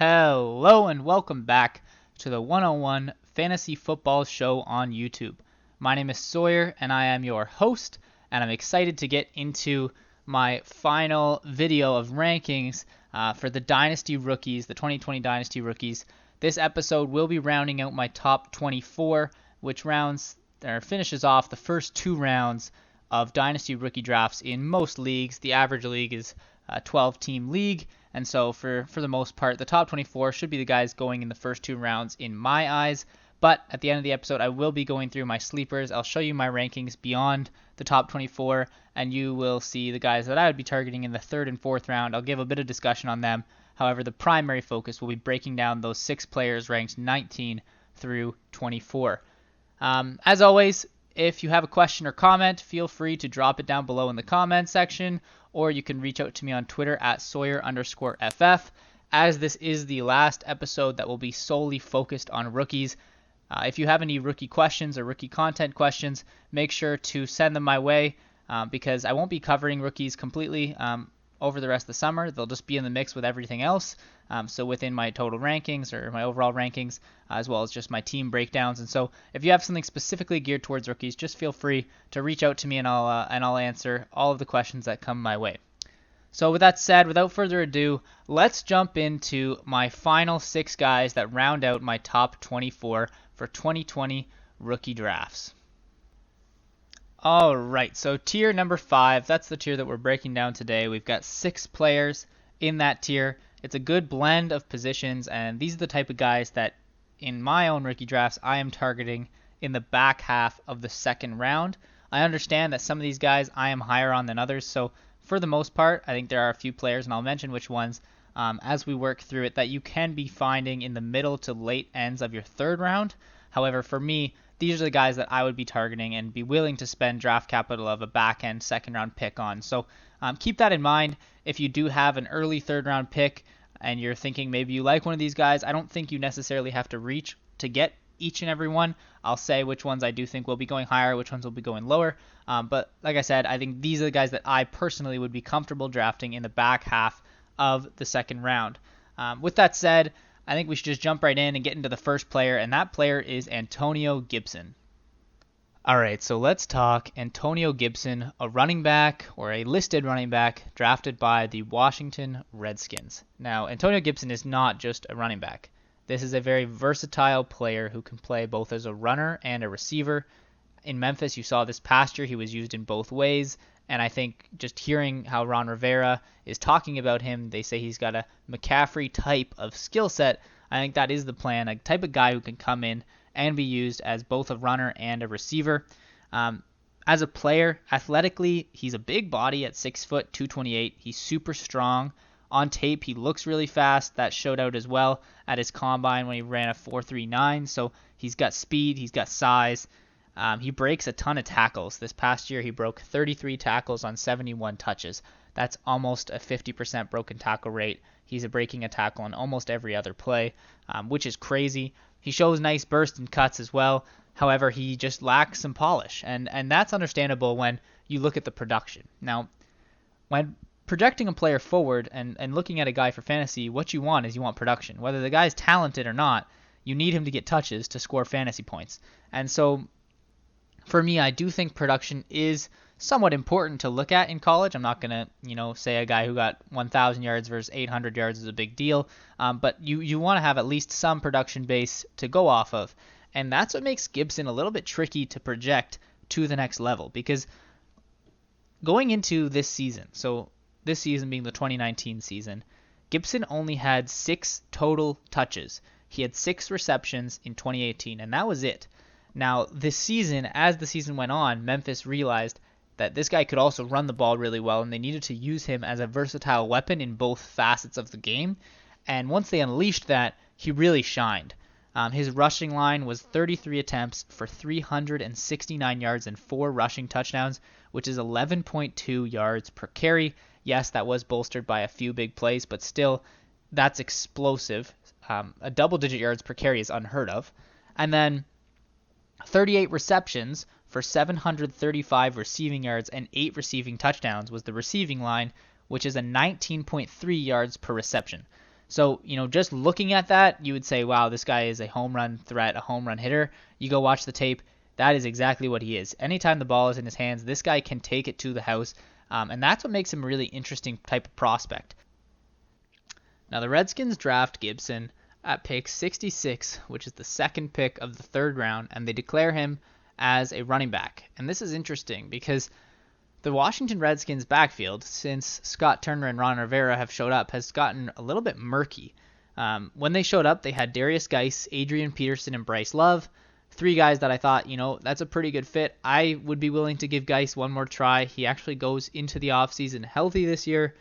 Hello and welcome back to the 101 Fantasy Football Show on YouTube. My name is Sawyer and I am your host, and I'm excited to get into my final video of rankings for the Dynasty rookies, the 2020 Dynasty rookies. This episode will be rounding out my top 24, which finishes off the first two rounds of Dynasty rookie drafts in most leagues. The average league is a 12-team league. And so for the most part, the top 24 should be the guys going in the first two rounds in my eyes. But at the end of the episode, I will be going through my sleepers. I'll show you my rankings beyond the top 24, and you will see the guys that I would be targeting in the third and fourth round. I'll give a bit of discussion on them. However, the primary focus will be breaking down those 6 players ranked 19 through 24. As always, if you have a question or comment, feel free to drop it down below in the comments section, or you can reach out to me on Twitter at Sawyer_FF, as this is the last episode that will be solely focused on rookies. If you have any rookie questions or rookie content questions, make sure to send them my way, because I won't be covering rookies completely over the rest of the summer. They'll just be in the mix with everything else. So within my total rankings or my overall rankings, as well as just my team breakdowns. And so if you have something specifically geared towards rookies, just feel free to reach out to me, and I'll answer all of the questions that come my way. So with that said, without further ado, let's jump into my final 6 guys that round out my top 24 for 2020 rookie drafts. All right, so tier number 5, that's the tier that we're breaking down today. We've got 6 players in that tier. It's a good blend of positions, and these are the type of guys that in my own rookie drafts I am targeting in the back half of the second round. I understand that some of these guys I am higher on than others, so for the most part, I think there are a few players, and I'll mention which ones as we work through it, that you can be finding in the middle to late ends of your third round. However, for me, these are the guys that I would be targeting and be willing to spend draft capital of a back-end second-round pick on. So keep that in mind. If you do have an early third-round pick and you're thinking maybe you like one of these guys, I don't think you necessarily have to reach to get each and every one. I'll say which ones I do think will be going higher, which ones will be going lower. But like I said, I think these are the guys that I personally would be comfortable drafting in the back half of the second round. With that said, I think we should just jump right in and get into the first player, and that player is Antonio Gibson. All right, so let's talk Antonio Gibson, a running back or a listed running back drafted by the Washington Redskins. Now, Antonio Gibson is not just a running back. This is a very versatile player who can play both as a runner and a receiver. In Memphis, you saw this past year, he was used in both ways. And I think just hearing how Ron Rivera is talking about him, they say he's got a McCaffrey type of skill set. I think that is the plan, a type of guy who can come in and be used as both a runner and a receiver. As a player, athletically, he's a big body at 6 foot, 228. He's super strong. On tape, he looks really fast. That showed out as well at his combine when he ran a 4.39. So he's got speed, he's got size. He breaks a ton of tackles. This past year, he broke 33 tackles on 71 touches. That's almost a 50% broken tackle rate. He's breaking a tackle on almost every other play, which is crazy. He shows nice bursts and cuts as well. However, he just lacks some polish, and that's understandable when you look at the production. Now, when projecting a player forward and looking at a guy for fantasy, what you want is you want production. Whether the guy's talented or not, you need him to get touches to score fantasy points. And so for me, I do think production is somewhat important to look at in college. I'm not going to, say a guy who got 1,000 yards versus 800 yards is a big deal, but you want to have at least some production base to go off of. And that's what makes Gibson a little bit tricky to project to the next level, because going into this season, so this season being the 2019 season, Gibson only had 6 total touches. He had 6 receptions in 2018, and that was it. Now, this season, as the season went on, Memphis realized that this guy could also run the ball really well, and they needed to use him as a versatile weapon in both facets of the game. And once they unleashed that, he really shined. His rushing line was 33 attempts for 369 yards and 4 rushing touchdowns, which is 11.2 yards per carry. Yes, that was bolstered by a few big plays, but still, that's explosive. A double-digit yards per carry is unheard of. And then 38 receptions for 735 receiving yards and 8 receiving touchdowns was the receiving line, which is a 19.3 yards per reception. So, just looking at that, you would say, wow, this guy is a home run threat, a home run hitter. You go watch the tape. That is exactly what he is. Anytime the ball is in his hands, this guy can take it to the house. And that's what makes him a really interesting type of prospect. Now, the Redskins draft Gibson at pick 66, which is the second pick of the third round, and they declare him as a running back. And this is interesting because the Washington Redskins backfield, since Scott Turner and Ron Rivera have showed up, has gotten a little bit murky. When they showed up, they had Darius Geis, Adrian Peterson, and Bryce Love. Three guys that I thought, that's a pretty good fit. I would be willing to give Geis one more try. He actually goes into the offseason healthy this year,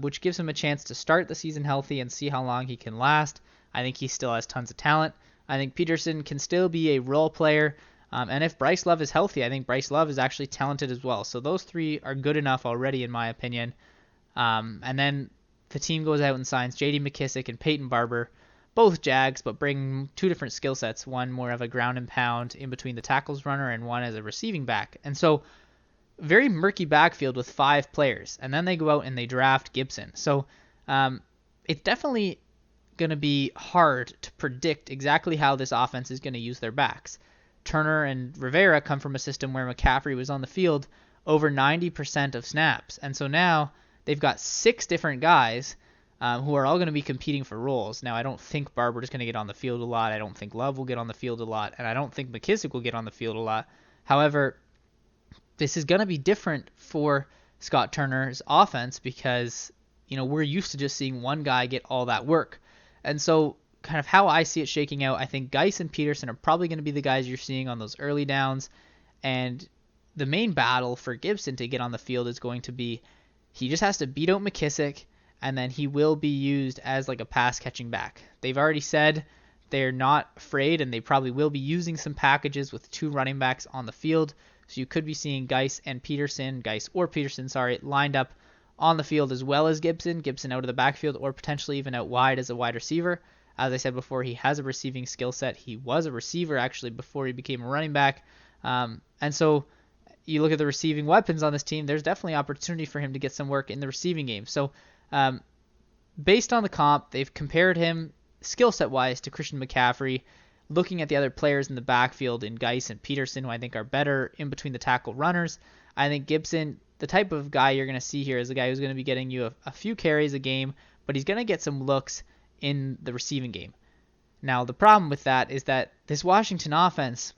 which gives him a chance to start the season healthy and see how long he can last. I think he still has tons of talent. I think Peterson can still be a role player. And if Bryce Love is healthy, I think Bryce Love is actually talented as well. So those three are good enough already, in my opinion. And then the team goes out and signs J.D. McKissick and Peyton Barber, both Jags, but bring two different skill sets. One more of a ground and pound in between the tackles runner, and one as a receiving back. And so very murky backfield with 5 players. And then they go out and they draft Gibson. So it's definitely going to be hard to predict exactly how this offense is going to use their backs. Turner and Rivera come from a system where McCaffrey was on the field over 90% of snaps. And so now they've got 6 different guys who are all going to be competing for roles. Now, I don't think Barber is going to get on the field a lot. I don't think Love will get on the field a lot. And I don't think McKissick will get on the field a lot. However, this is going to be different for Scott Turner's offense because, we're used to just seeing one guy get all that work. And so kind of how I see it shaking out, I think Geis and Peterson are probably going to be the guys you're seeing on those early downs. And the main battle for Gibson to get on the field is going to be he just has to beat out McKissick, and then he will be used as like a pass catching back. They've already said they're not afraid, and they probably will be using some packages with 2 running backs on the field. So you could be seeing Geis or Peterson, lined up on the field as well as Gibson out of the backfield, or potentially even out wide as a wide receiver. As I said before, he has a receiving skill set. He was a receiver actually before he became a running back. And so you look at the receiving weapons on this team, there's definitely opportunity for him to get some work in the receiving game. So based on the comp, they've compared him skill set wise to Christian McCaffrey. Looking at the other players in the backfield in Geis and Peterson, who I think are better in between the tackle runners, I think Gibson, the type of guy you're going to see here, is a guy who's going to be getting you a few carries a game, but he's going to get some looks in the receiving game. Now, the problem with that is that this Washington offense,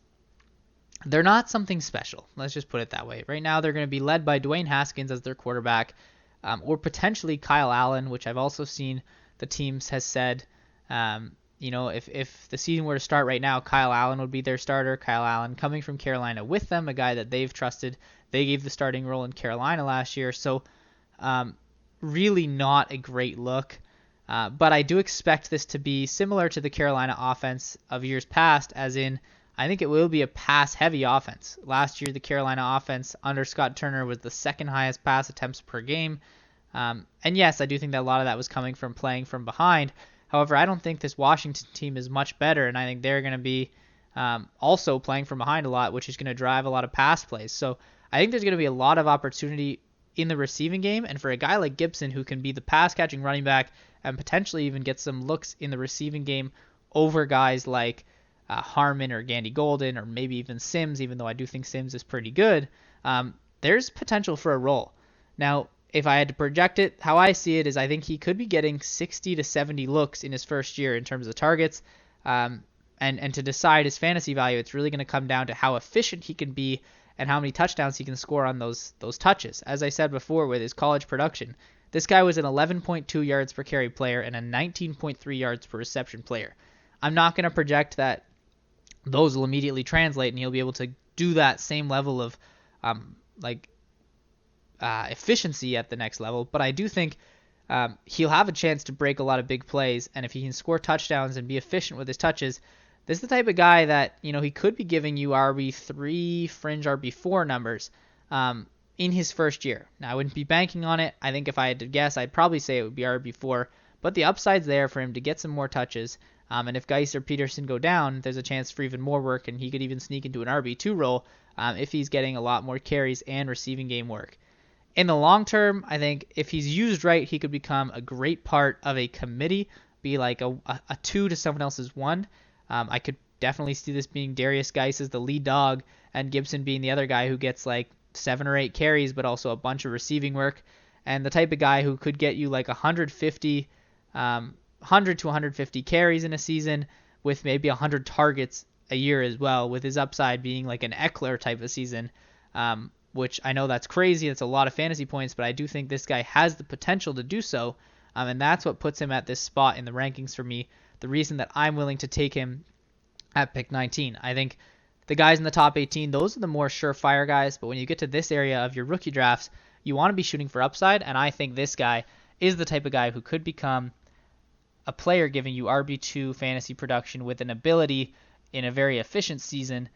they're not something special. Let's just put it that way. Right now, they're going to be led by Dwayne Haskins as their quarterback, or potentially Kyle Allen, which I've also seen the teams has said, if the season were to start right now, Kyle Allen would be their starter. Kyle Allen coming from Carolina with them, a guy that they've trusted. They gave the starting role in Carolina last year, so really not a great look. But I do expect this to be similar to the Carolina offense of years past, as in I think it will be a pass-heavy offense. Last year, the Carolina offense under Scott Turner was the second highest pass attempts per game. And yes, I do think that a lot of that was coming from playing from behind. However, I don't think this Washington team is much better, and I think they're going to be also playing from behind a lot, which is going to drive a lot of pass plays. So I think there's going to be a lot of opportunity in the receiving game, and for a guy like Gibson who can be the pass-catching running back and potentially even get some looks in the receiving game over guys like Harmon or Gandy-Golden or maybe even Sims, even though I do think Sims is pretty good, there's potential for a role. Now, if I had to project it, how I see it is I think he could be getting 60 to 70 looks in his first year in terms of targets. And to decide his fantasy value, it's really going to come down to how efficient he can be and how many touchdowns he can score on those touches. As I said before with his college production, this guy was an 11.2 yards per carry player and a 19.3 yards per reception player. I'm not going to project that those will immediately translate and he'll be able to do that same level of efficiency at the next level, but I do think he'll have a chance to break a lot of big plays, and if he can score touchdowns and be efficient with his touches, this is the type of guy that, he could be giving you RB3, fringe RB4 numbers in his first year. Now, I wouldn't be banking on it. I think if I had to guess, I'd probably say it would be RB4, but the upside's there for him to get some more touches, and if Geis or Peterson go down, there's a chance for even more work, and he could even sneak into an RB2 role if he's getting a lot more carries and receiving game work. In the long term, I think if he's used right, he could become a great part of a committee be like a 2 to someone else's 1. I could definitely see this being Darius Geis as the lead dog and Gibson being the other guy who gets like 7 or 8 carries, but also a bunch of receiving work, and the type of guy who could get you like 100 to 150 carries in a season with maybe 100 targets a year as well, with his upside being like an Eckler type of season, which I know that's crazy. It's a lot of fantasy points, but I do think this guy has the potential to do so, and that's what puts him at this spot in the rankings for me. The reason that I'm willing to take him at pick 19. I think the guys in the top 18, those are the more surefire guys, but when you get to this area of your rookie drafts, you want to be shooting for upside, and I think this guy is the type of guy who could become a player giving you RB2 fantasy production with an ability in a very efficient season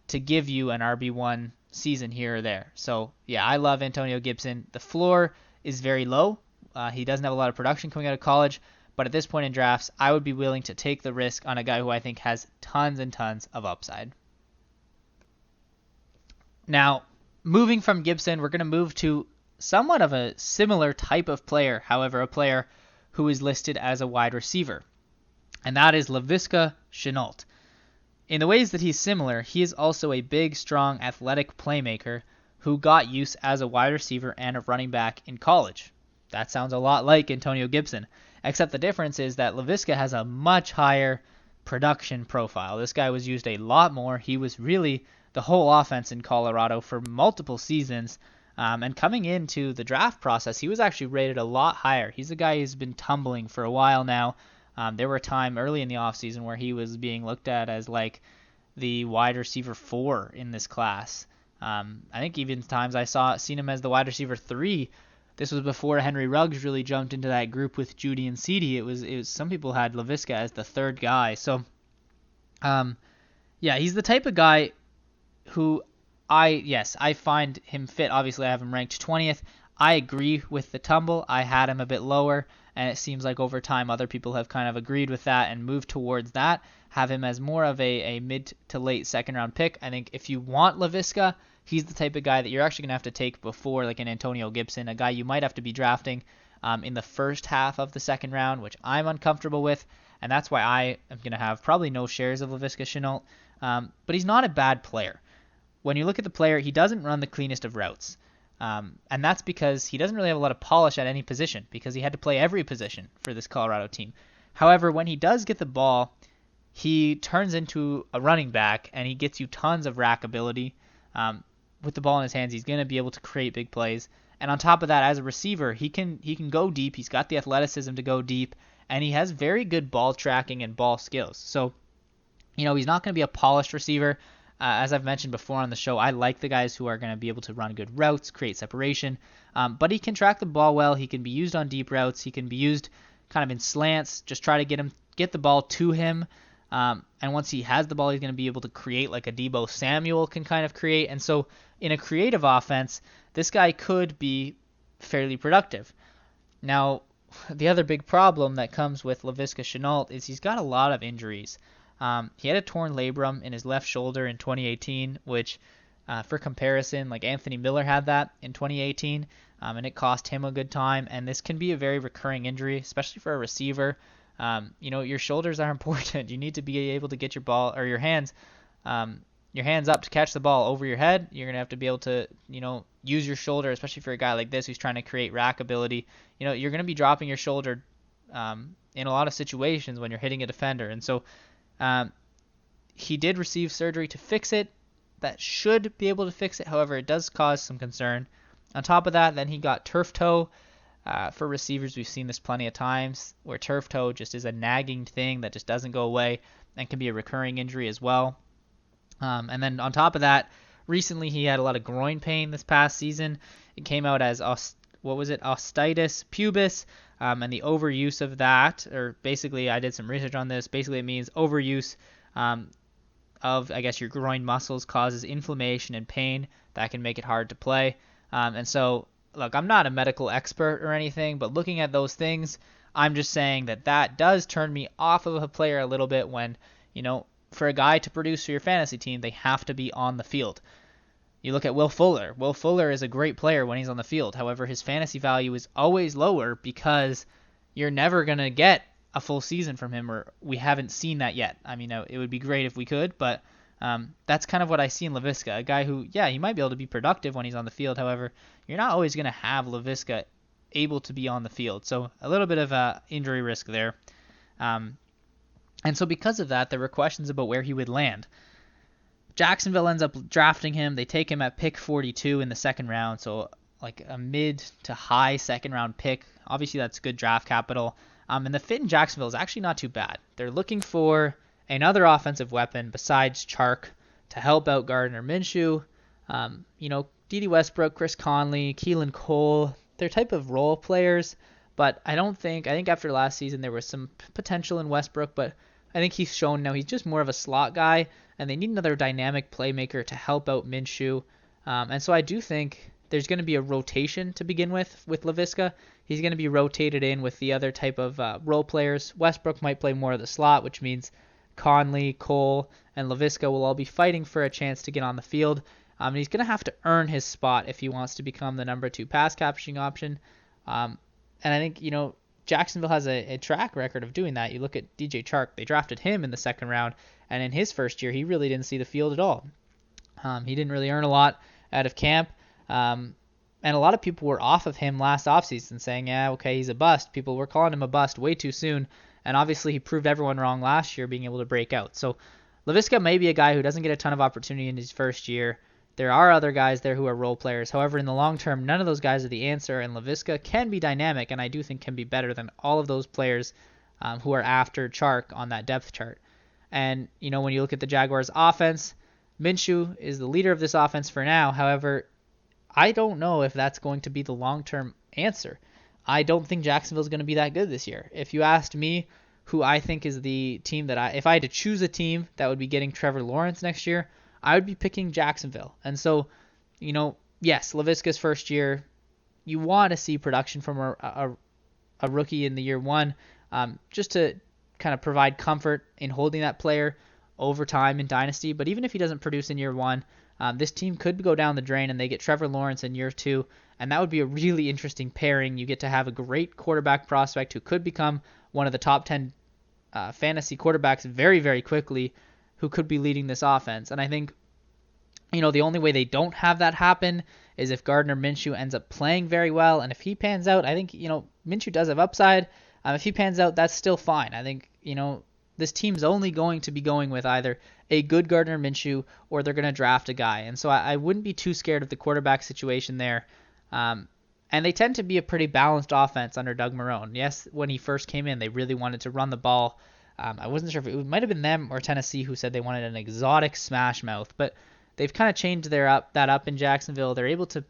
to give you an RB1 season here or there. So, yeah, I love Antonio Gibson. The floor is very low. He doesn't have a lot of production coming out of college, but at this point in drafts, I would be willing to take the risk on a guy who I think has tons and tons of upside. Now, moving from Gibson, we're going to move to somewhat of a similar type of player, however, a player who is listed as a wide receiver, and that is Laviska Shenault. In the ways that he's similar, he is also a big, strong, athletic playmaker who got use as a wide receiver and a running back in college. That sounds a lot like Antonio Gibson, except the difference is that Laviska has a much higher production profile. This guy was used a lot more. He was really the whole offense in Colorado for multiple seasons, and coming into the draft process, he was actually rated a lot higher. He's a guy who's been tumbling for a while now. There were a time early in the offseason where he was being looked at as like the wide receiver 4 in this class. I think even times seen him as the wide receiver 3. This was before Henry Ruggs really jumped into that group with Judy and CeeDee. It was some people had Laviska as the third guy. So, yeah, he's the type of guy who I find him fit. Obviously, I have him ranked 20th. I agree with the tumble. I had him a bit lower, and it seems like over time other people have kind of agreed with that and moved towards that. Have him as more of a mid to late second round pick. I think if you want Laviska, he's the type of guy that you're actually going to have to take before like an Antonio Gibson, a guy you might have to be drafting in the first half of the second round, which I'm uncomfortable with, and that's why I am going to have probably no shares of Laviska Shenault. But he's not a bad player. When you look at the player, he doesn't run the cleanest of routes. And that's because he doesn't really have a lot of polish at any position because he had to play every position for this Colorado team. However, when he does get the ball, he turns into a running back and he gets you tons of rack ability. With the ball in his hands, he's going to be able to create big plays. And on top of that, as a receiver, he can go deep. He's got the athleticism to go deep, and he has very good ball tracking and ball skills. So, he's not going to be a polished receiver. As I've mentioned before on the show, I like the guys who are going to be able to run good routes, create separation, but he can track the ball well. He can be used on deep routes. He can be used kind of in slants. Just try to get the ball to him, and once he has the ball, he's going to be able to create like a Deebo Samuel can kind of create. And so in a creative offense, this guy could be fairly productive. Now, the other big problem that comes with Laviska Shenault is he's got a lot of injuries. He had a torn labrum in his left shoulder in 2018, which, for comparison, like Anthony Miller had that in 2018, and it cost him a good time. And this can be a very recurring injury, especially for a receiver. Your shoulders are important. You need to be able to get your ball or your hands up to catch the ball over your head. You're going to have to be able to, use your shoulder, especially for a guy like this who's trying to create rack ability. You're going to be dropping your shoulder in a lot of situations when you're hitting a defender. And so he did receive surgery to fix it. That should be able to fix it. However, it does cause some concern. On top of that, then he got turf toe. For receivers, we've seen this plenty of times where turf toe just is a nagging thing that just doesn't go away and can be a recurring injury as well. And then on top of that, recently he had a lot of groin pain this past season. It came out as osteitis pubis, and the overuse of that, or basically I did some research on this. Basically it means overuse of, I guess, your groin muscles causes inflammation and pain that can make it hard to play. And so, look, I'm not a medical expert or anything, but looking at those things, I'm just saying that does turn me off of a player a little bit when, for a guy to produce for your fantasy team, they have to be on the field. You look at Will Fuller. Will Fuller is a great player when he's on the field. However, his fantasy value is always lower because you're never going to get a full season from him, or we haven't seen that yet. I mean, it would be great if we could, but that's kind of what I see in Laviska, a guy who, yeah, he might be able to be productive when he's on the field. However, you're not always going to have Laviska able to be on the field. So a little bit of injury risk there. And so because of that, there were questions about where he would land. Jacksonville ends up drafting him. They take him at pick 42 in the second round, so like a mid to high second round pick. Obviously, that's good draft capital. And the fit in Jacksonville is actually not too bad. They're looking for another offensive weapon besides Chark to help out Gardner Minshew. Dede Westbrook, Chris Conley, Keelan Cole, they're type of role players, but I think after last season there was some potential in Westbrook, but I think he's shown now he's just more of a slot guy, and they need another dynamic playmaker to help out Minshew. And so I do think there's going to be a rotation to begin with Laviska. He's going to be rotated in with the other type of role players. Westbrook might play more of the slot, which means Conley, Cole, and Laviska will all be fighting for a chance to get on the field. And he's going to have to earn his spot if he wants to become the number 2 pass capturing option. And I think, Jacksonville has a track record of doing that. You look at DJ Chark. They drafted him in the second round, and in his first year, he really didn't see the field at all. He didn't really earn a lot out of camp. And a lot of people were off of him last offseason saying, yeah, okay, he's a bust. People were calling him a bust way too soon. And obviously he proved everyone wrong last year being able to break out. So Laviska may be a guy who doesn't get a ton of opportunity in his first year. There are other guys there who are role players. However, in the long term, none of those guys are the answer, and Laviska can be dynamic, and I do think can be better than all of those players who are after Chark on that depth chart. And, when you look at the Jaguars' offense, Minshew is the leader of this offense for now. However, I don't know if that's going to be the long-term answer. I don't think Jacksonville's going to be that good this year. If you asked me who I think is the team if I had to choose a team that would be getting Trevor Lawrence next year, I would be picking Jacksonville. And so, yes, Laviska's first year, you want to see production from a rookie in the year one, just to kind of provide comfort in holding that player over time in Dynasty. But even if he doesn't produce in year one, this team could go down the drain and they get Trevor Lawrence in year 2, and that would be a really interesting pairing. You get to have a great quarterback prospect who could become one of the top 10 fantasy quarterbacks very, very quickly, who could be leading this offense. And I think, the only way they don't have that happen is if Gardner Minshew ends up playing very well. And if he pans out, I think, Minshew does have upside. If he pans out, that's still fine. I think, this team's only going to be going with either a good Gardner Minshew or they're going to draft a guy. And so I wouldn't be too scared of the quarterback situation there. And they tend to be a pretty balanced offense under Doug Marrone. Yes, when he first came in, they really wanted to run the ball. I wasn't sure if it might have been them or Tennessee who said they wanted an exotic smash mouth, but they've kind of changed that up in Jacksonville. They're able to,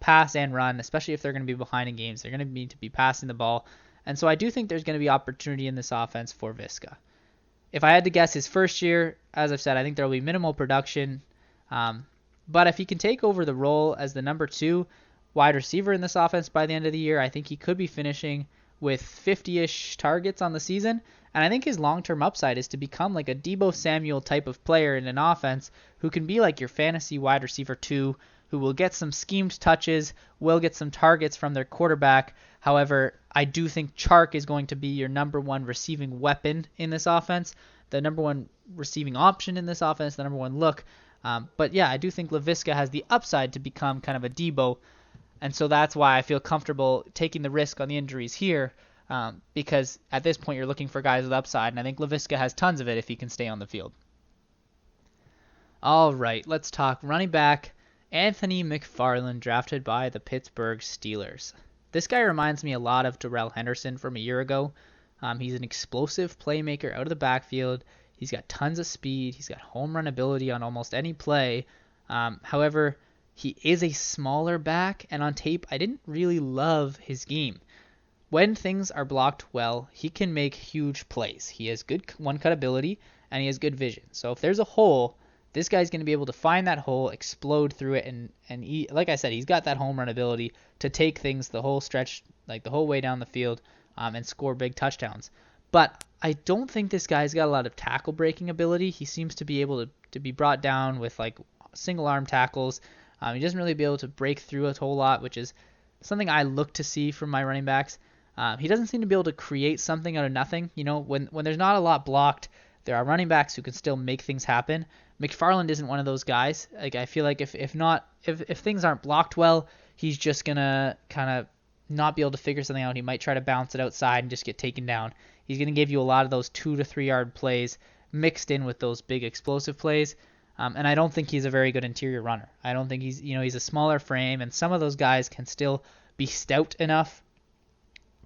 pass and run, especially if they're going to be behind in games. They're going to need to be passing the ball. And so I do think there's going to be opportunity in this offense for Viska. If I had to guess his first year, as I've said, I think there will be minimal production. But if he can take over the role as the number 2 wide receiver in this offense by the end of the year, I think he could be finishing with 50-ish targets on the season. And I think his long-term upside is to become like a Deebo Samuel type of player in an offense who can be like your fantasy wide receiver 2, who will get some schemed touches, will get some targets from their quarterback. However, I do think Chark is going to be your number 1 receiving weapon in this offense, the number 1 receiving option in this offense, the number 1 look. But yeah, I do think Laviska has the upside to become kind of a Deebo. And so that's why I feel comfortable taking the risk on the injuries here, because at this point you're looking for guys with upside, and I think Laviska has tons of it if he can stay on the field. All right, let's talk running back Anthony McFarland, drafted by the Pittsburgh Steelers. This guy reminds me a lot of Darrell Henderson from a year ago. He's an explosive playmaker out of the backfield. He's got tons of speed. He's got home run ability on almost any play. However, he is a smaller back, and on tape, I didn't really love his game. When things are blocked well, he can make huge plays. He has good one-cut ability, and he has good vision. So if there's a hole, this guy's going to be able to find that hole, explode through it, and he, like I said, he's got that home run ability to take things the whole stretch, like the whole way down the field, and score big touchdowns. But I don't think this guy's got a lot of tackle breaking ability. He seems to be able to be brought down with like single arm tackles. He doesn't really be able to break through a whole lot, which is something I look to see from my running backs. He doesn't seem to be able to create something out of nothing. When there's not a lot blocked, there are running backs who can still make things happen. McFarland isn't one of those guys. Like, I feel like if things aren't blocked well, he's just gonna kind of not be able to figure something out. He might try to bounce it outside and just get taken down. He's gonna give you a lot of those 2 to 3 yard plays mixed in with those big explosive plays. And I don't think he's a very good interior runner. I don't think he's a smaller frame, and some of those guys can still be stout enough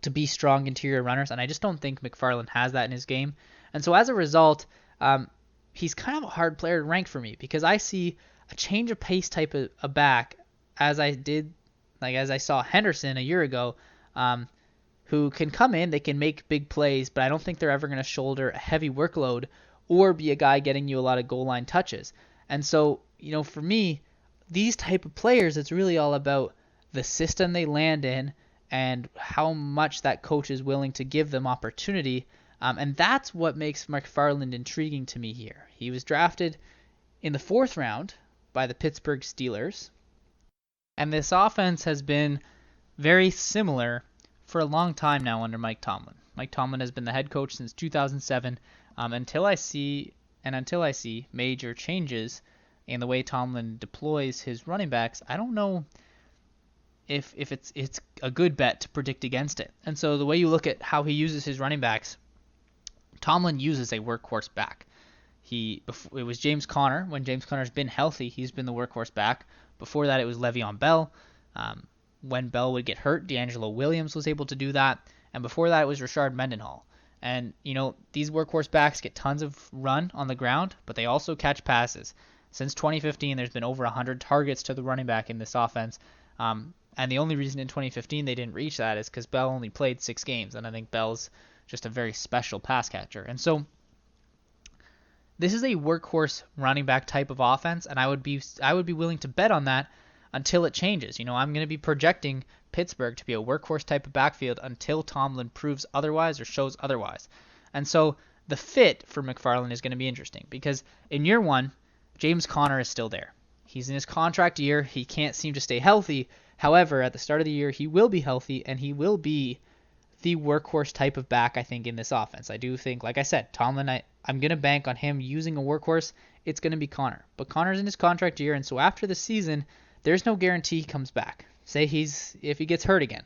to be strong interior runners, and I just don't think McFarland has that in his game. And so as a result, he's kind of a hard player to rank for me because I see a change of pace type of a back as I saw Henderson a year ago, who can come in, they can make big plays, but I don't think they're ever going to shoulder a heavy workload or be a guy getting you a lot of goal line touches. And so, for me, these type of players, it's really all about the system they land in and how much that coach is willing to give them opportunity. And that's what makes McFarland intriguing to me here. He was drafted in the 4th round by the Pittsburgh Steelers. And this offense has been very similar for a long time now under Mike Tomlin. Mike Tomlin has been the head coach since 2007. Until I see major changes in the way Tomlin deploys his running backs, I don't know if it's a good bet to predict against it. And so the way you look at how he uses his running backs, Tomlin uses a workhorse back. It was James Conner. When James Conner's been healthy, he's been the workhorse back. Before that, it was Le'Veon Bell. When Bell would get hurt, D'Angelo Williams was able to do that. And before that, it was Rashard Mendenhall. And, these workhorse backs get tons of run on the ground, but they also catch passes. Since 2015, there's been over 100 targets to the running back in this offense. And the only reason in 2015 they didn't reach that is because Bell only played 6 games. And I think Bell's just a very special pass catcher. And so this is a workhorse running back type of offense, and I would be willing to bet on that until it changes. I'm going to be projecting Pittsburgh to be a workhorse type of backfield until Tomlin proves otherwise or shows otherwise. And so the fit for McFarland is going to be interesting because in year 1, James Conner is still there. He's in his contract year. He can't seem to stay healthy. However, at the start of the year, he will be healthy, and he will be the workhorse type of back, I think, in this offense. I do think, like I said, Tomlin, I'm going to bank on him using a workhorse. It's going to be Conner. But Conner's in his contract year, and so after the season, there's no guarantee he comes back. Say if he gets hurt again,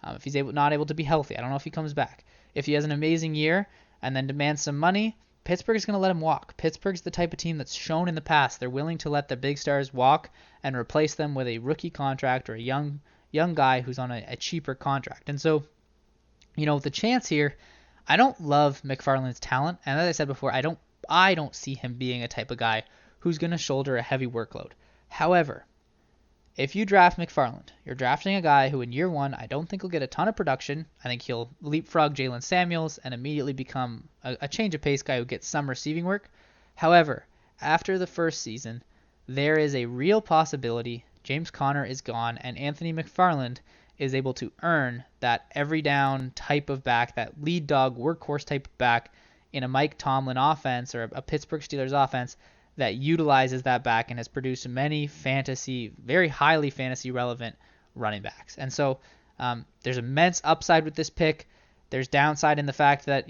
if he's not able to be healthy, I don't know if he comes back. If he has an amazing year and then demands some money, Pittsburgh's going to let him walk. Pittsburgh's the type of team that's shown in the past they're willing to let the big stars walk and replace them with a rookie contract or a young guy who's on a cheaper contract. And so, the chance here, I don't love McFarland's talent, and as I said before, I don't see him being a type of guy who's going to shoulder a heavy workload. However, if you draft McFarland, you're drafting a guy who in year 1 I don't think will get a ton of production. I think he'll leapfrog Jalen Samuels and immediately become a change of pace guy who gets some receiving work. However, after the first season, there is a real possibility James Conner is gone and Anthony McFarland is able to earn that every down type of back, that lead dog workhorse type of back in a Mike Tomlin offense or a Pittsburgh Steelers offense that utilizes that back and has produced many very highly fantasy relevant running backs. And so there's immense upside with this pick. There's downside in the fact that,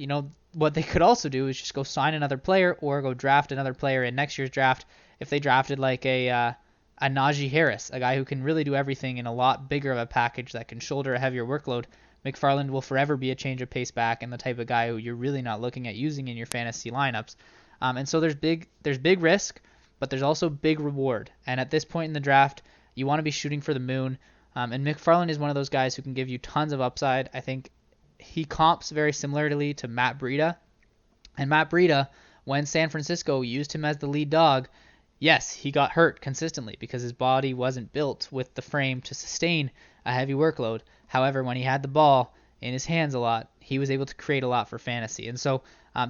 what they could also do is just go sign another player or go draft another player in next year's draft if they drafted like a Najee Harris, a guy who can really do everything in a lot bigger of a package that can shoulder a heavier workload. McFarland will forever be a change of pace back and the type of guy who you're really not looking at using in your fantasy lineups. And so there's big risk, but there's also big reward. And at this point in the draft, you want to be shooting for the moon. And McFarland is one of those guys who can give you tons of upside. I think he comps very similarly to Matt Breida. And Matt Breida, when San Francisco used him as the lead dog, yes, he got hurt consistently because his body wasn't built with the frame to sustain a heavy workload. However, when he had the ball in his hands a lot, he was able to create a lot for fantasy. And so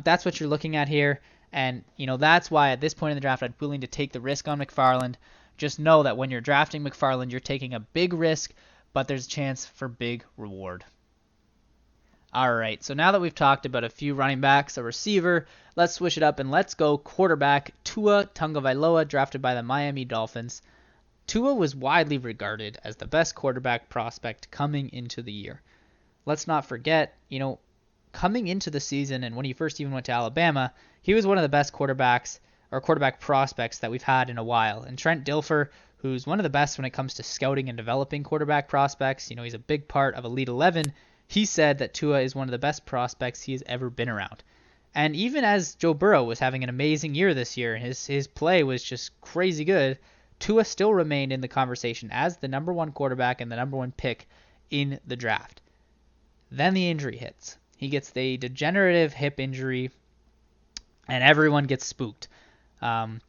that's what you're looking at here. And, that's why at this point in the draft, I'm willing to take the risk on McFarland. Just know that when you're drafting McFarland, you're taking a big risk, but there's a chance for big reward. All right, so now that we've talked about a few running backs, a receiver, let's switch it up and let's go quarterback. Tua Tagovailoa, drafted by the Miami Dolphins. Tua was widely regarded as the best quarterback prospect coming into the year. let's not forget, coming into the season and when he first even went to Alabama, he was one of the best quarterbacks or quarterback prospects that we've had in a while. And Trent Dilfer, who's one of the best when it comes to scouting and developing quarterback prospects, he's a big part of Elite 11. He said that Tua is one of the best prospects he has ever been around. And even as Joe Burrow was having an amazing year this year, and his play was just crazy good, Tua still remained in the conversation as the number one quarterback and the number one pick in the draft. Then the injury hits. He gets the degenerative hip injury, and everyone gets spooked. I'm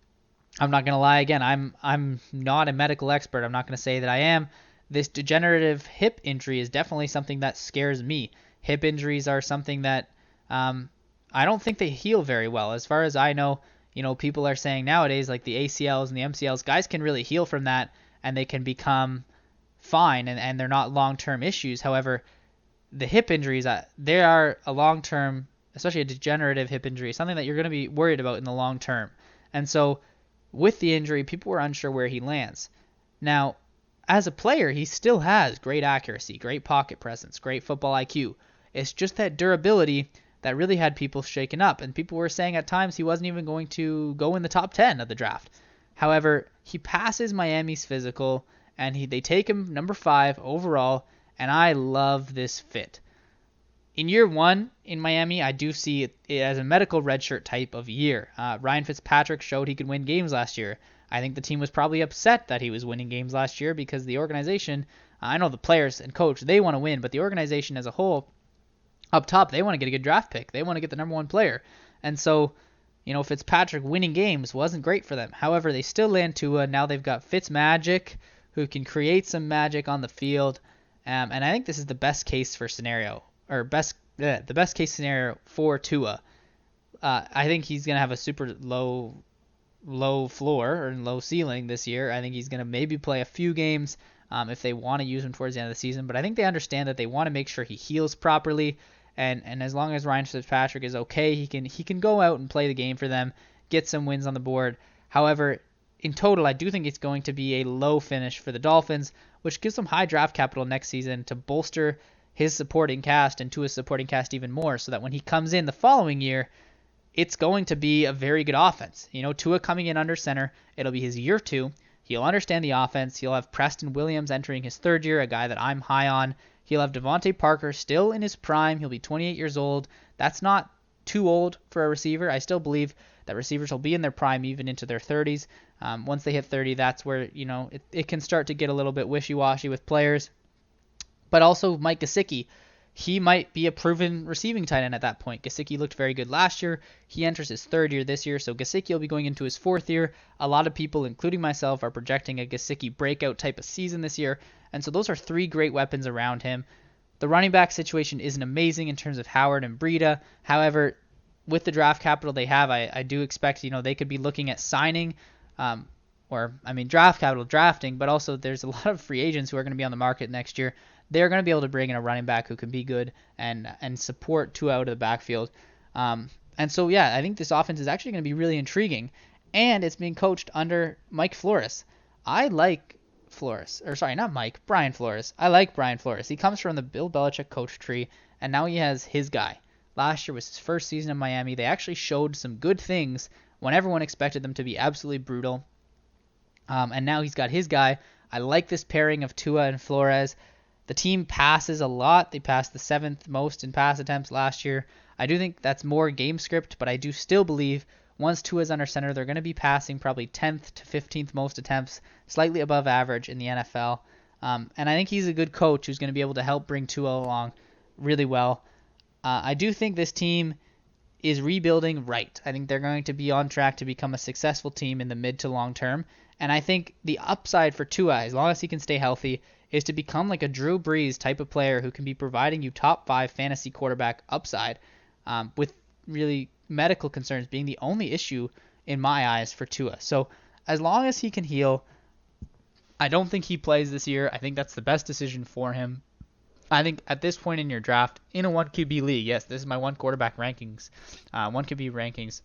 not gonna lie again. I'm not a medical expert. I'm not gonna say that I am. This degenerative hip injury is definitely something that scares me. Hip injuries are something that I don't think they heal very well. As far as I know, people are saying nowadays, like the ACLs and the MCLs, guys can really heal from that and they can become fine and they're not long-term issues. However, the hip injuries, they are a long-term, especially a degenerative hip injury, something that you're going to be worried about in the long term. And so with the injury, people were unsure where he lands. Now, as a player, he still has great accuracy, great pocket presence, great football IQ. It's just that durability that really had people shaken up. And people were saying at times he wasn't even going to go in the top 10 of the draft. However, he passes Miami's physical, and they take him number 5 overall, and I love this fit. In year 1 in Miami, I do see it as a medical redshirt type of year. Ryan Fitzpatrick showed he could win games last year. I think the team was probably upset that he was winning games last year because the organization, I know the players and coach, they want to win, but the organization as a whole, up top, they want to get a good draft pick. They want to get the number 1 player. And so, Fitzpatrick winning games wasn't great for them. However, they still land Tua. Now they've got Fitzmagic, who can create some magic on the field. And I think this is the best case for scenario, or the best case scenario for Tua. I think he's going to have a super low floor or low ceiling this year. I think he's going to maybe play a few games if they want to use him towards the end of the season. But I think they understand that they want to make sure he heals properly. And as long as Ryan Fitzpatrick is okay, he can go out and play the game for them, get some wins on the board. However, in total, I do think it's going to be a low finish for the Dolphins, which gives them high draft capital next season to bolster his supporting cast and Tua's supporting cast even more, so that when he comes in the following year, it's going to be a very good offense. Tua coming in under center, it'll be his year 2. He'll understand the offense. He'll have Preston Williams entering his 3rd year, a guy that I'm high on. He'll have Devontae Parker still in his prime. He'll be 28 years old. That's not too old for a receiver. I still believe that receivers will be in their prime even into their 30s. Once they hit 30, that's where, it can start to get a little bit wishy-washy with players. But also Mike Gesicki, he might be a proven receiving tight end at that point. Gesicki looked very good last year. He enters his 3rd year this year, so Gesicki will be going into his 4th year. A lot of people, including myself, are projecting a Gesicki breakout type of season this year. And so those are 3 great weapons around him. The running back situation isn't amazing in terms of Howard and Breida. However, with the draft capital they have, I do expect, they could be looking at signing, draft capital drafting, but also there's a lot of free agents who are going to be on the market next year. They're going to be able to bring in a running back who can be good and support Tua out of the backfield. And so, I think this offense is actually going to be really intriguing. And it's being coached under Mike Flores. I like Flores. Brian Flores. I like Brian Flores. He comes from the Bill Belichick coach tree, and now he has his guy. Last year was his first season in Miami. They actually showed some good things when everyone expected them to be absolutely brutal. And now he's got his guy. I like this pairing of Tua and Flores. The team passes a lot. They passed the 7th most in pass attempts last year. I do think that's more game script, but I do still believe once Tua's under center, they're going to be passing probably 10th to 15th most attempts, slightly above average in the NFL. And I think he's a good coach who's going to be able to help bring Tua along really well. I do think this team is rebuilding right. I think they're going to be on track to become a successful team in the mid to long term. And I think the upside for Tua, as long as he can stay healthy, is to become like a Drew Brees type of player who can be providing you top 5 fantasy quarterback upside, with really medical concerns being the only issue in my eyes for Tua. So as long as he can heal, I don't think he plays this year. I think that's the best decision for him. I think at this point in your draft, in a 1 QB league, yes, this is my 1 quarterback rankings, 1 QB rankings,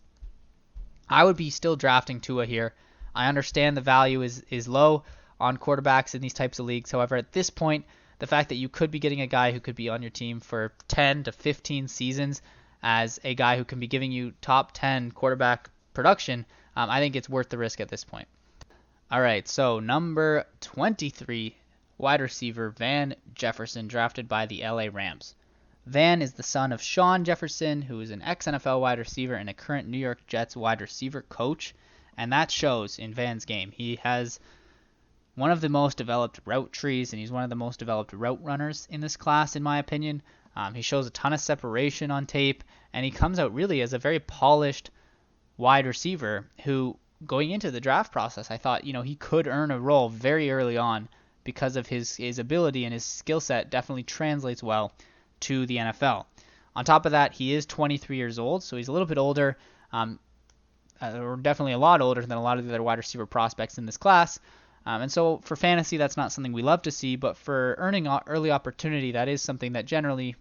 I would be still drafting Tua here. I understand the value is low on quarterbacks in these types of leagues. However, at this point, the fact that you could be getting a guy who could be on your team for 10 to 15 seasons as a guy who can be giving you top 10 quarterback production, I think it's worth the risk at this point. All right, so number 23, wide receiver Van Jefferson, drafted by the LA Rams. Van is the son of Sean Jefferson, who is an ex-NFL wide receiver and a current New York Jets wide receiver coach, and that shows in Van's game. He has one of the most developed route trees, and he's one of the most developed route runners in this class, in my opinion. He shows a ton of separation on tape, and he comes out really as a very polished wide receiver who, going into the draft process, I thought, he could earn a role very early on because of his ability, and his skill set definitely translates well to the NFL. On top of that, he is 23 years old, so he's a little bit older, or definitely a lot older than a lot of the other wide receiver prospects in this class. And so for fantasy, that's not something we love to see, but for earning early opportunity, that is something that generally,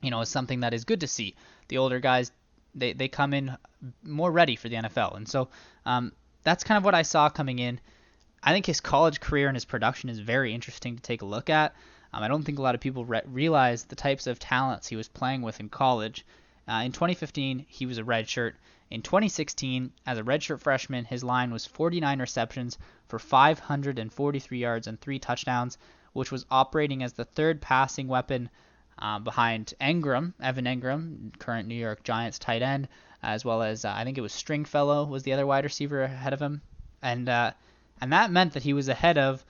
is something that is good to see. The older guys, they come in more ready for the NFL. And so that's kind of what I saw coming in. I think his college career and his production is very interesting to take a look at. I don't think a lot of people realize the types of talents he was playing with in college. In 2015, he was a redshirt. In 2016, as a redshirt freshman, his line was 49 receptions for 543 yards and 3 touchdowns, which was operating as the third passing weapon behind Evan Engram, current New York Giants tight end, as well as I think it was Stringfellow was the other wide receiver ahead of him. And that meant that he was ahead of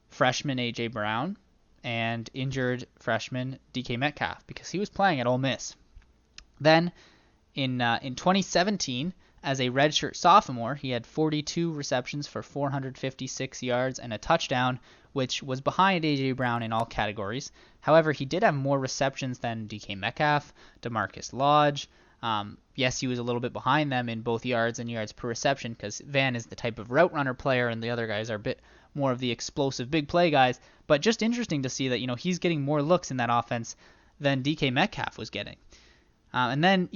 freshman A.J. Brown and injured freshman DK Metcalf because he was playing at Ole Miss. Then in 2017, as a redshirt sophomore, he had 42 receptions for 456 yards and a touchdown, which was behind A.J. Brown in all categories. However, he did have more receptions than DK Metcalf, DeMarcus Lodge. Yes, he was a little bit behind them in both yards and yards per reception because Van is the type of route runner player and the other guys are a bit more of the explosive big play guys. But just interesting to see that, he's getting more looks in that offense than DK Metcalf was getting. And then,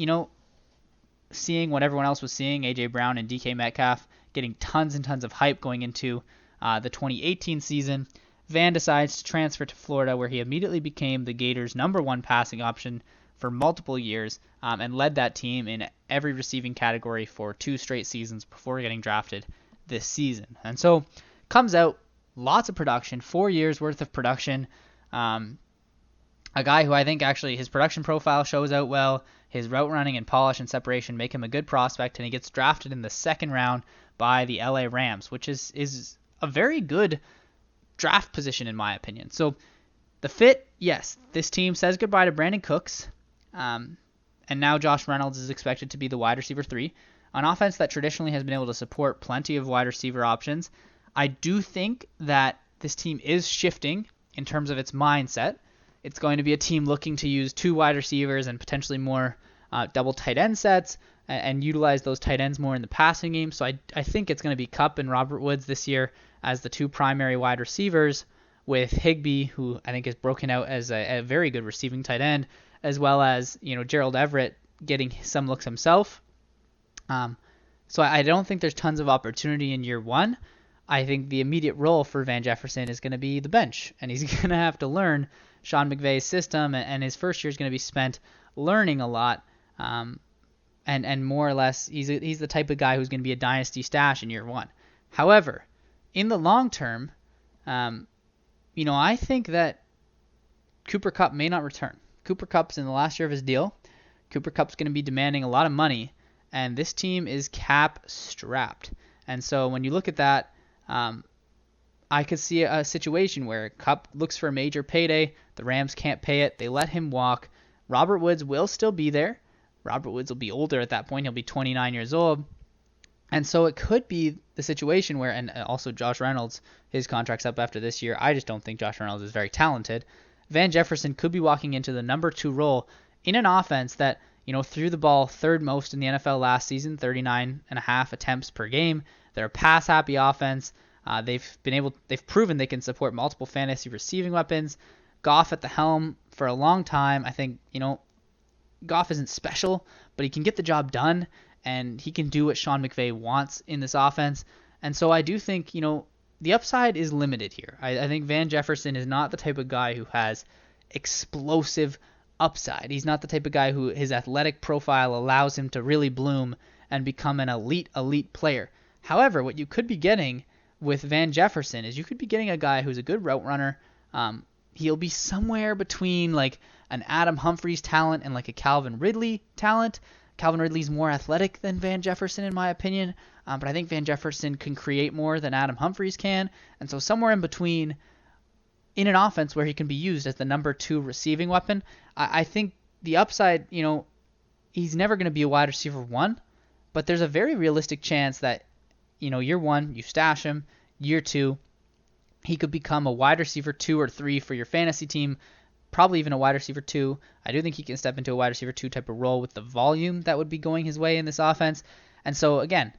seeing what everyone else was seeing, A.J. Brown and DK Metcalf getting tons and tons of hype going into the 2018 season, Van decides to transfer to Florida, where he immediately became the Gators' #1 passing option for multiple years and led that team in every receiving category for 2 straight seasons before getting drafted this season. And so comes out, lots of production, 4 years worth of production. A guy who I think actually his production profile shows out well. His route running and polish and separation make him a good prospect, and he gets drafted in the second round by the LA Rams, which is a very good draft position in my opinion. So the fit, yes, this team says goodbye to Brandon Cooks, and now Josh Reynolds is expected to be the wide receiver 3, an offense that traditionally has been able to support plenty of wide receiver options. I do think that this team is shifting in terms of its mindset. It's going to be a team looking to use 2 wide receivers and potentially more double tight end sets and utilize those tight ends more in the passing game. So I think it's going to be Kupp and Robert Woods this year as the 2 primary wide receivers, with Higbee, who I think is broken out as a very good receiving tight end, as well as Gerald Everett getting some looks himself. So I don't think there's tons of opportunity in year 1. I think the immediate role for Van Jefferson is going to be the bench, and he's going to have to learn Sean McVay's system, and his first year is going to be spent learning a lot, and more or less he's the type of guy who's going to be a dynasty stash in year 1. However, in the long term, I think that Cooper Kupp may not return. Cooper Kupp's in the last year of his deal. Cooper Kupp's going to be demanding a lot of money, and this team is cap strapped. And so when you look at that, I could see a situation where Kupp looks for a major payday. The Rams can't pay it. They let him walk. Robert Woods will still be there. Robert Woods will be older at that point. He'll be 29 years old. And so it could be the situation where, and also Josh Reynolds, his contract's up after this year. I just don't think Josh Reynolds is very talented. Van Jefferson could be walking into the number 2 role in an offense that, threw the ball third most in the NFL last season, 39.5 attempts per game. They're a pass-happy offense. They've proven they can support multiple fantasy receiving weapons. Goff at the helm for a long time. I think, Goff isn't special, but he can get the job done, and he can do what Sean McVay wants in this offense. And so I do think, the upside is limited here. I think Van Jefferson is not the type of guy who has explosive upside. He's not the type of guy who his athletic profile allows him to really bloom and become an elite player. However, what you could be getting with Van Jefferson is you could be getting a guy who's a good route runner. He'll be somewhere between like an Adam Humphries talent and like a Calvin Ridley talent. Calvin Ridley's more athletic than Van Jefferson in my opinion, but I think Van Jefferson can create more than Adam Humphries can, and so somewhere in between in an offense where he can be used as the number 2 receiving weapon. I think the upside, he's never going to be a wide receiver 1, but there's a very realistic chance that, year 1, you stash him. Year 2, he could become a wide receiver 2 or 3 for your fantasy team, probably even a wide receiver 2. I do think he can step into a wide receiver 2 type of role with the volume that would be going his way in this offense. And so, again,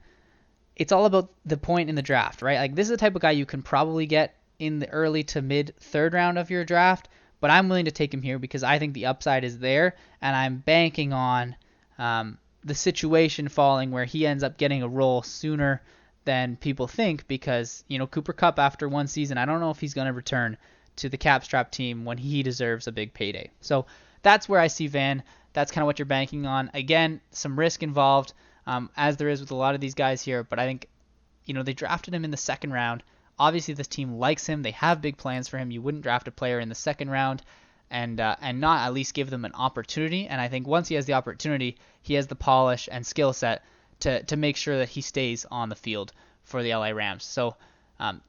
it's all about the point in the draft, right? Like, this is the type of guy you can probably get in the early to mid third round of your draft, but I'm willing to take him here because I think the upside is there, and I'm banking on the situation falling where he ends up getting a role sooner than people think because, Cooper Kupp after one season, I don't know if he's going to return to the Capstrap team when he deserves a big payday. So that's where I see Van. That's kind of what you're banking on. Again, some risk involved, as there is with a lot of these guys here, but I think, they drafted him in the second round. Obviously, this team likes him. They have big plans for him. You wouldn't draft a player in the second round and not at least give them an opportunity. And I think once he has the opportunity, he has the polish and skill set to make sure that he stays on the field for the LA Rams. So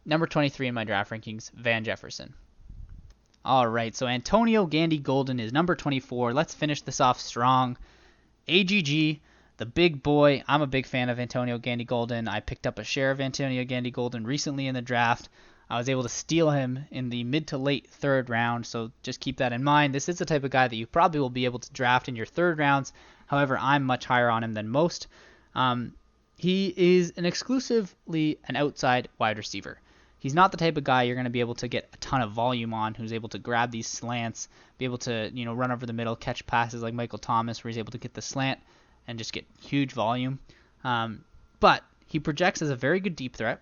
number 23 in my draft rankings, Van Jefferson. All right, so Antonio Gandy-Golden is number 24. Let's finish this off strong. AGG, the big boy. I'm a big fan of Antonio Gandy-Golden. I picked up a share of Antonio Gandy-Golden recently in the draft. I was able to steal him in the mid to late third round, so just keep that in mind. This is the type of guy that you probably will be able to draft in your third rounds. However, I'm much higher on him than most. He is exclusively an outside wide receiver. He's not the type of guy you're going to be able to get a ton of volume on, who's able to grab these slants, be able to, run over the middle, catch passes like Michael Thomas, where he's able to get the slant and just get huge volume. But he projects as a very good deep threat,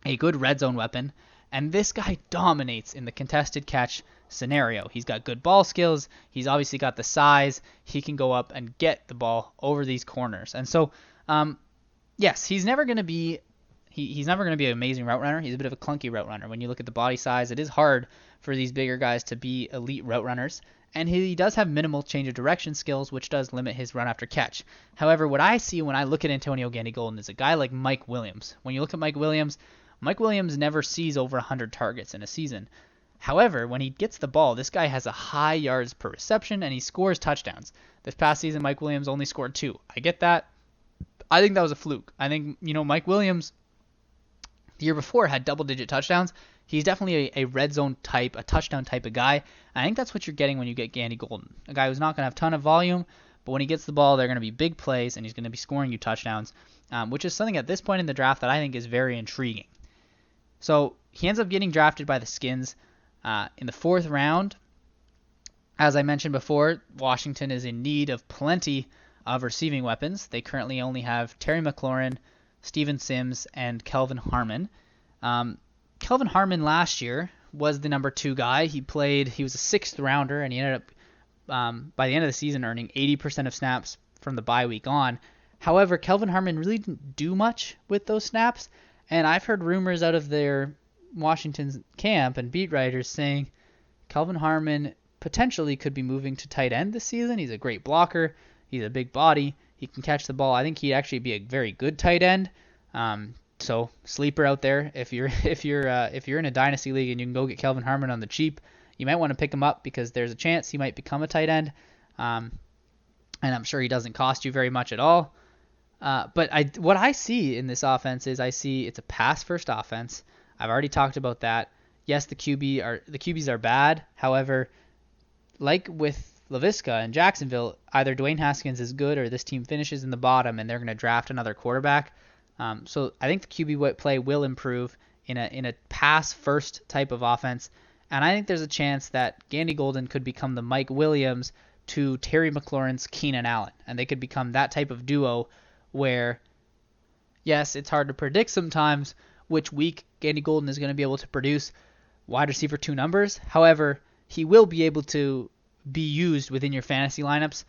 a good red zone weapon, and this guy dominates in the contested catch scenario. He's got good ball skills. He's obviously got the size. He can go up and get the ball over these corners. And so, yes, he's never going to be an amazing route runner. He's a bit of a clunky route runner. When you look at the body size, it is hard for these bigger guys to be elite route runners. And he does have minimal change of direction skills, which does limit his run after catch. However, what I see when I look at Antonio Gandy-Golden is a guy like Mike Williams. When you look at Mike Williams never sees over 100 targets in a season. However, when he gets the ball, this guy has a high yards per reception, and he scores touchdowns. This past season, Mike Williams only scored 2. I get that. I think that was a fluke. I think, Mike Williams the year before had double-digit touchdowns. He's definitely a red zone type, a touchdown type of guy. I think that's what you're getting when you get Gandy-Golden. A guy who's not going to have a ton of volume, but when he gets the ball, they're going to be big plays, and he's going to be scoring you touchdowns, which is something at this point in the draft that I think is very intriguing. So he ends up getting drafted by the Skins in the 4th round. As I mentioned before, Washington is in need of plenty of receiving weapons. They currently only have Terry McLaurin, Steven Sims, and Kelvin Harmon. Kelvin Harmon last year was the number 2 guy. He was a 6th rounder, and he ended up, by the end of the season, earning 80% of snaps from the bye week on. However, Kelvin Harmon really didn't do much with those snaps, and I've heard rumors out of their Washington's camp and beat writers saying Kelvin Harmon potentially could be moving to tight end this season. He's a great blocker. He's a big body. He can catch the ball. I think he'd actually be a very good tight end. So sleeper out there. If you're in a dynasty league and you can go get Kelvin Harmon on the cheap, you might want to pick him up because there's a chance he might become a tight end. And I'm sure he doesn't cost you very much at all. But what I see in this offense is it's a pass first offense. I've already talked about that. Yes, the QBs are bad. However, like with Laviska and Jacksonville, either Dwayne Haskins is good or this team finishes in the bottom and they're going to draft another quarterback. So I think the QB play will improve in a pass first type of offense. And I think there's a chance that Gandy-Golden could become the Mike Williams to Terry McLaurin's Keenan Allen. And they could become that type of duo where, yes, it's hard to predict sometimes which week Gandy-Golden is going to be able to produce wide receiver 2 numbers. However, he will be able to be used within your fantasy lineups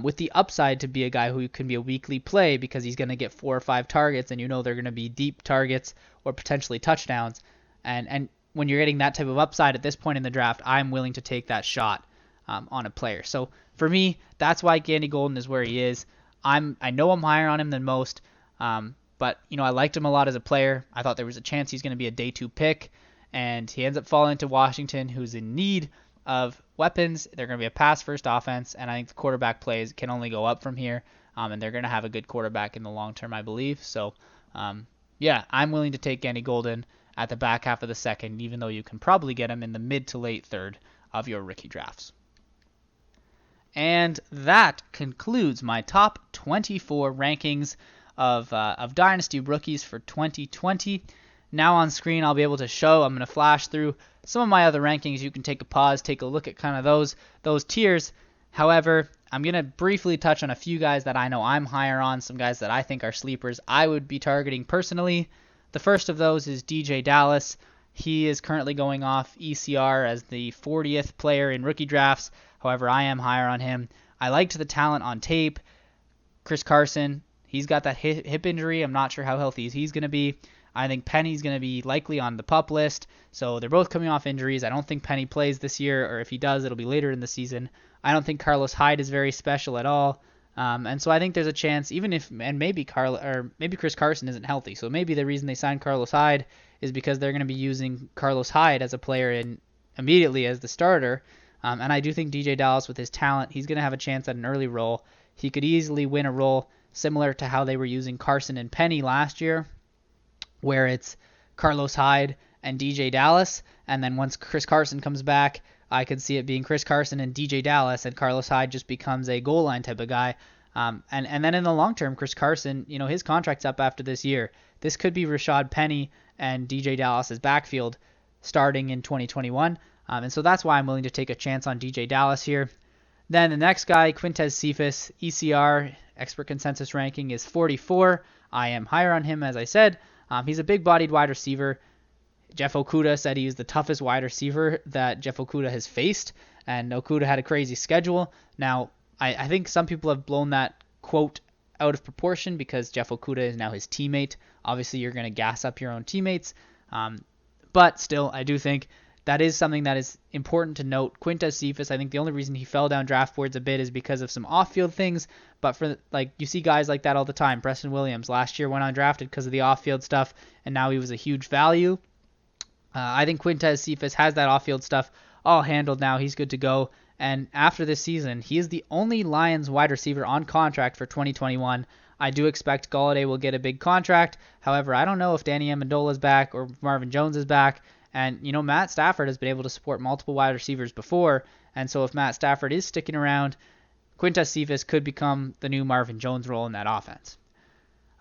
with the upside to be a guy who can be a weekly play because he's going to get 4 or 5 targets, and they're going to be deep targets or potentially touchdowns. And when you're getting that type of upside at this point in the draft, I'm willing to take that shot on a player. So for me, that's why Gandy-Golden is where he is. I know I'm higher on him than most, but I liked him a lot as a player. I thought there was a chance he's going to be a day 2 pick, and he ends up falling to Washington, who's in need of weapons. They're going to be a pass-first offense, and I think the quarterback plays can only go up from here, and they're going to have a good quarterback in the long term, I believe. So, I'm willing to take Gandy-Golden at the back half of the second, even though you can probably get him in the mid to late third of your rookie drafts. And that concludes my top 24 rankings of Dynasty rookies for 2020. Now on screen, I'll be able to show, I'm going to flash through some of my other rankings. You can take a pause, take a look at kind of those tiers. However, I'm going to briefly touch on a few guys that I know I'm higher on, some guys that I think are sleepers I would be targeting personally. The first of those is DJ Dallas. He is currently going off ECR as the 40th player in rookie drafts. However, I am higher on him. I liked the talent on tape. Chris Carson, he's got that hip injury. I'm not sure how healthy he's going to be. I think Penny's going to be likely on the PUP list, so they're both coming off injuries. I don't think Penny plays this year, or if he does, it'll be later in the season. I don't think Carlos Hyde is very special at all, and so I think there's a chance, maybe Chris Carson isn't healthy, so maybe the reason they signed Carlos Hyde is because they're going to be using Carlos Hyde as a player immediately as the starter, and I do think DJ Dallas, with his talent, he's going to have a chance at an early role. He could easily win a role similar to how they were using Carson and Penny last year, where it's Carlos Hyde and DJ Dallas, and then once Chris Carson comes back, I could see it being Chris Carson and DJ Dallas, and Carlos Hyde just becomes a goal line type of guy. And then in the long term, Chris Carson, his contract's up after this year. This could be Rashad Penny and DJ Dallas's backfield starting in 2021, and so that's why I'm willing to take a chance on DJ Dallas here. Then the next guy, Quintez Cephus, ECR, expert consensus ranking is 44. I am higher on him, as I said. He's a big-bodied wide receiver. Jeff Okudah said he was the toughest wide receiver that Jeff Okudah has faced, and Okudah had a crazy schedule. Now, I think some people have blown that quote out of proportion because Jeff Okudah is now his teammate. Obviously, you're going to gas up your own teammates, but still, I do think that is something that is important to note. Quintez Cephus, I think the only reason he fell down draft boards a bit is because of some off-field things, but you see guys like that all the time. Preston Williams last year went undrafted because of the off-field stuff, and now he was a huge value. I think Quintez Cephus has that off-field stuff all handled now. He's good to go, and after this season, he is the only Lions wide receiver on contract for 2021. I do expect Golladay will get a big contract. However, I don't know if Danny Amendola is back or Marvin Jones is back. And, Matt Stafford has been able to support multiple wide receivers before. And so if Matt Stafford is sticking around, Quintez Cephus could become the new Marvin Jones role in that offense.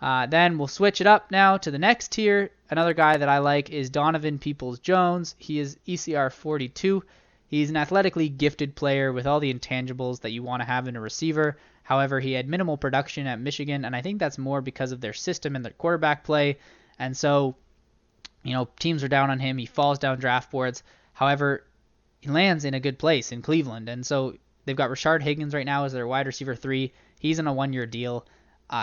Then we'll switch it up now to the next tier. Another guy that I like is Donovan Peoples-Jones. He is ECR 42. He's an athletically gifted player with all the intangibles that you want to have in a receiver. However, he had minimal production at Michigan, and I think that's more because of their system and their quarterback play. And so teams are down on him. He falls down draft boards. However, he lands in a good place in Cleveland. And so they've got Rashard Higgins right now as their wide receiver 3. He's in a 1-year deal.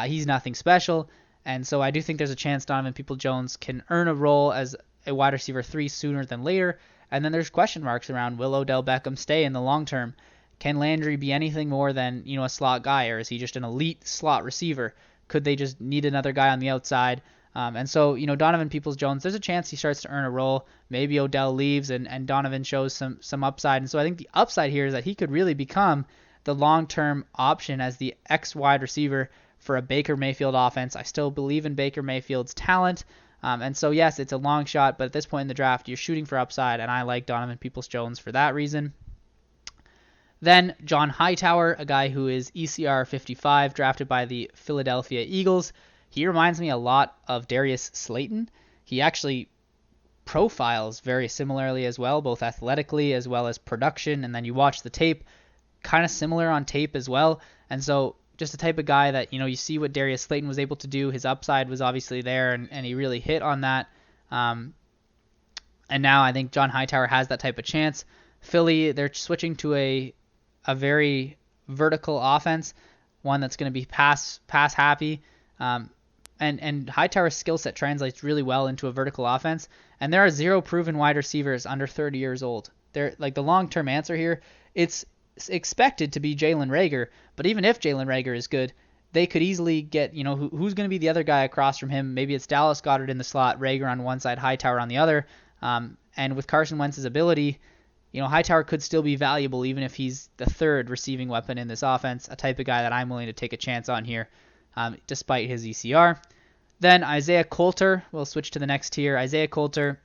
He's nothing special. And so I do think there's a chance Donovan Peoples-Jones can earn a role as a wide receiver 3 sooner than later. And then there's question marks around, will Odell Beckham stay in the long term? Can Landry be anything more than, a slot guy, or is he just an elite slot receiver? Could they just need another guy on the outside? And so, Donovan Peoples-Jones, there's a chance he starts to earn a role. Maybe Odell leaves and Donovan shows some upside. And so I think the upside here is that he could really become the long-term option as the X-wide receiver for a Baker Mayfield offense. I still believe in Baker Mayfield's talent. And so, yes, it's a long shot, but at this point in the draft, you're shooting for upside, and I like Donovan Peoples-Jones for that reason. Then John Hightower, a guy who is ECR 55, drafted by the Philadelphia Eagles. He reminds me a lot of Darius Slayton. He actually profiles very similarly as well, both athletically as well as production, and then you watch the tape, kind of similar on tape as well. And so just the type of guy that, you see what Darius Slayton was able to do. His upside was obviously there, and he really hit on that. And now I think John Hightower has that type of chance. Philly, they're switching to a very vertical offense, one that's going to be pass happy. And Hightower's skill set translates really well into a vertical offense. And there are 0 proven wide receivers under 30 years old. They're like the long-term answer here. It's expected to be Jalen Reagor, but even if Jalen Reagor is good, they could easily get, who's going to be the other guy across from him? Maybe it's Dallas Goedert in the slot, Reagor on one side, Hightower on the other. And with Carson Wentz's ability, Hightower could still be valuable even if he's the third receiving weapon in this offense, a type of guy that I'm willing to take a chance on here, despite his ECR. Then Isaiah Coulter, we'll switch to the next tier. Isaiah Coulter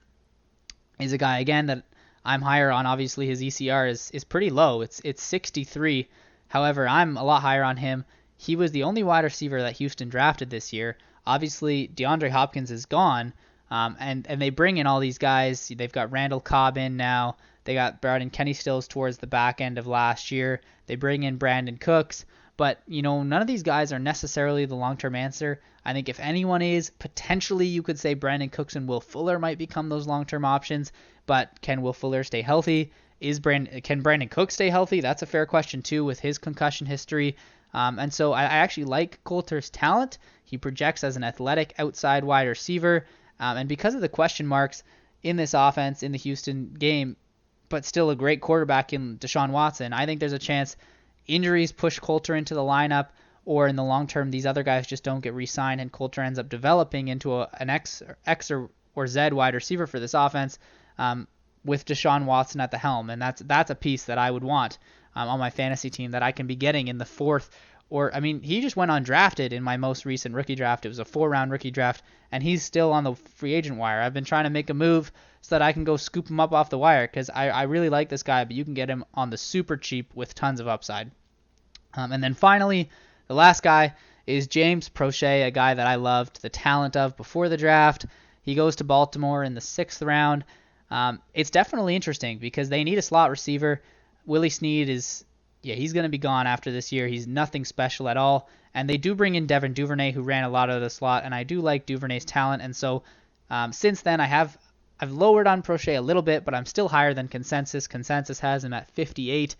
is a guy, again, that I'm higher on. Obviously, his ECR is pretty low. It's 63. However, I'm a lot higher on him. He was the only wide receiver that Houston drafted this year. Obviously, DeAndre Hopkins is gone, and they bring in all these guys. They've got Randall Cobb in now. They brought in Kenny Stills towards the back end of last year. They bring in Brandon Cooks. But, none of these guys are necessarily the long-term answer. I think if anyone is, potentially you could say Brandon Cooks and Will Fuller might become those long-term options. But can Will Fuller stay healthy? Can Brandon Cooks stay healthy? That's a fair question, too, with his concussion history. And so I actually like Coulter's talent. He projects as an athletic outside wide receiver. And because of the question marks in this offense, in the Houston game, but still a great quarterback in Deshaun Watson, I think there's a chance injuries push Coulter into the lineup, or in the long term, these other guys just don't get re-signed, and Coulter ends up developing into an X or Z wide receiver for this offense with Deshaun Watson at the helm. And that's a piece that I would want on my fantasy team that I can be getting in the fourth. He just went undrafted in my most recent rookie draft. It was a 4-round rookie draft, and he's still on the free agent wire. I've been trying to make a move so that I can go scoop him up off the wire because I really like this guy, but you can get him on the super cheap with tons of upside. And then finally, the last guy is James Prochet, a guy that I loved the talent of before the draft. He goes to Baltimore in the 6th round. It's definitely interesting because they need a slot receiver. Willie Snead he's going to be gone after this year. He's nothing special at all. And they do bring in Devin Duvernay, who ran a lot of the slot, and I do like Duvernay's talent. And so since then, I've lowered on Prochet a little bit, but I'm still higher than consensus. Consensus has him at 58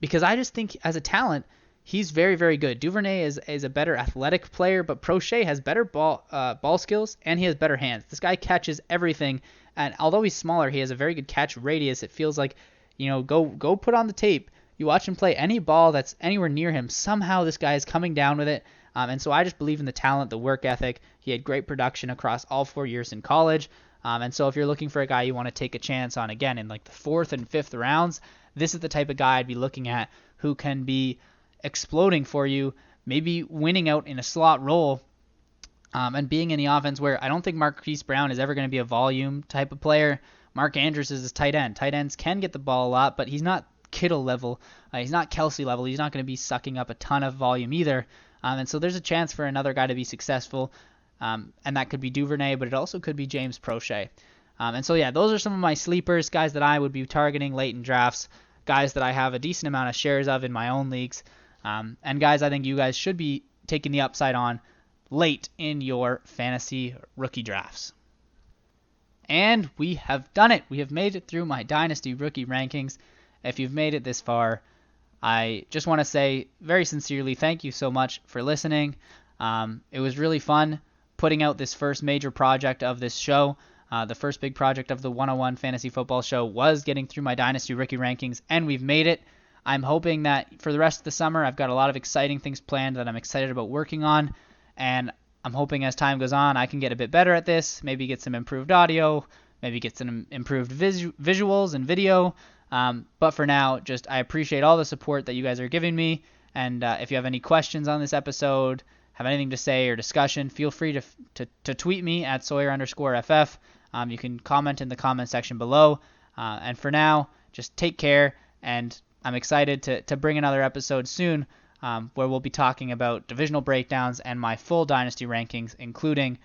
because I just think as a talent, he's very, very good. Duvernay is a better athletic player, but Prochet has better ball skills, and he has better hands. This guy catches everything, and although he's smaller, he has a very good catch radius. It feels like, go put on the tape. You watch him play any ball that's anywhere near him, somehow this guy is coming down with it. And so I just believe in the talent, the work ethic. He had great production across all 4 years in college. And so if you're looking for a guy you want to take a chance on, again, in like the 4th and 5th rounds, this is the type of guy I'd be looking at who can be exploding for you, maybe winning out in a slot role, and being in the offense where I don't think Marquise Brown is ever going to be a volume type of player. Mark Andrews is his tight end. Tight ends can get the ball a lot, but he's not Kittle level. He's not Kelsey level. He's not going to be sucking up a ton of volume either. And so there's a chance for another guy to be successful, and that could be Duvernay, but it also could be James Prochet. And so, those are some of my sleepers, guys that I would be targeting late in drafts, guys that I have a decent amount of shares of in my own leagues, and guys I think you guys should be taking the upside on late in your fantasy rookie drafts. And we have done it. We have made it through my Dynasty rookie rankings. If you've made it this far, I just want to say very sincerely thank you so much for listening. It was really fun putting out this first major project of this show. The first big project of the 101 Fantasy Football Show was getting through my Dynasty rookie rankings, and we've made it. I'm hoping that for the rest of the summer, I've got a lot of exciting things planned that I'm excited about working on, and I'm hoping as time goes on, I can get a bit better at this, maybe get some improved audio, maybe get some improved visuals and video. But for now, I appreciate all the support that you guys are giving me. And if you have any questions on this episode, have anything to say or discussion, feel free to tweet me at Sawyer_FF. You can comment in the comment section below. And for now, just take care. And I'm excited to bring another episode soon where we'll be talking about divisional breakdowns and my full Dynasty rankings, including